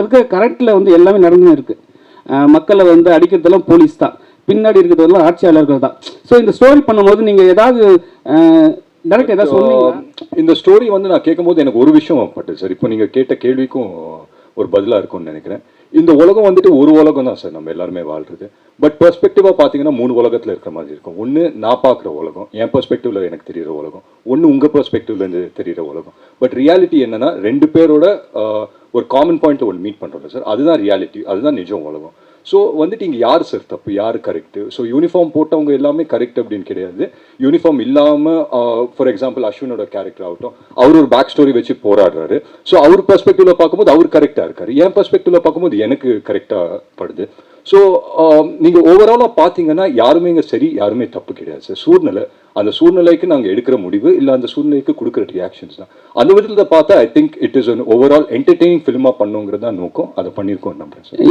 இருக்க கரெக்டில் வந்து எல்லாமே நடந்துன்னு இருக்குது. மக்களை வந்து அடிக்கிறதெல்லாம் போலீஸ் தான், பின்னாடி இருக்கிறதெல்லாம் ஆட்சியாளர்கள் தான். ஸோ இந்த ஸ்டோரி பண்ணும்போது நீங்கள் ஏதாவது டேரக்ட் ஏதாவது சொன்னீங்க? இந்த ஸ்டோரி வந்து நான் கேட்கும்போது எனக்கு ஒரு விஷயம் பட்டு சார், இப்போ நீங்கள் கேட்ட கேள்விக்கும் ஒரு பதிலாக இருக்கும்னு நினைக்கிறேன். இந்த உலகம் வந்துட்டு ஒரு உலகம் தான் சார், நம்ம எல்லாருமே வாழ்றது. பட் பெர்ஸ்பெக்டிவாக பார்த்தீங்கன்னா 3 உலகத்தில் இருக்கிற மாதிரி இருக்கும். ஒன்று நான் பார்க்குற உலகம், என் பெர்ஸ்பெக்டிவ்ல எனக்கு தெரிகிற உலகம். ஒன்று உங்கள் பெர்ஸ்பெக்டிவ்லேருந்து தெரிகிற உலகம். பட் ரியாலிட்டி என்னன்னா 2 பேரோட ஒரு காமன் பாயிண்ட் ஒன்று மீட் பண்ணுறோம் சார், அதுதான் ரியாலிட்டி, அதுதான் நிஜம் உலகம். ஸோ வந்துட்டு இங்கே யார் சார் தப்பு, யார் கரெக்டு? ஸோ யூனிஃபார்ம் போட்டவங்க எல்லாமே கரெக்ட் அப்படின்னு கிடையாது. யூனிஃபார்ம் இல்லாமல் ஃபார் எக்ஸாம்பிள் அஸ்வினோட கேரக்டர் ஆகட்டும், அவர் ஒரு பேக் ஸ்டோரி வச்சு போராடுறாரு. ஸோ அவர் பெர்ஸ்பெக்டிவ்ல பார்க்கும்போது அவர் கரெக்டாக இருக்காரு, என் பெர்ஸ்பெக்டிவ்ல பார்க்கும்போது எனக்கு கரெக்டாக படுது. ஸோ நீங்கள் ஓவராலாக பார்த்தீங்கன்னா யாருமே இங்கே சரி, யாருமே தப்பு கிடையாது சார். சூழ்நிலை, அந்த சூழ்நிலைக்கு நாங்கள் எடுக்கிற முடிவு இல்லை அந்த சூழ்நிலைக்கு கொடுக்குற ரியாக்ஷன்ஸ் தான். அந்த விதத்தில் பார்த்தா I think it is an overall entertaining ஃபிலிமாக பண்ணுங்கிறது தான் நோக்கம். அதை பண்ணியிருக்கோம் நம்புறேன் சார்.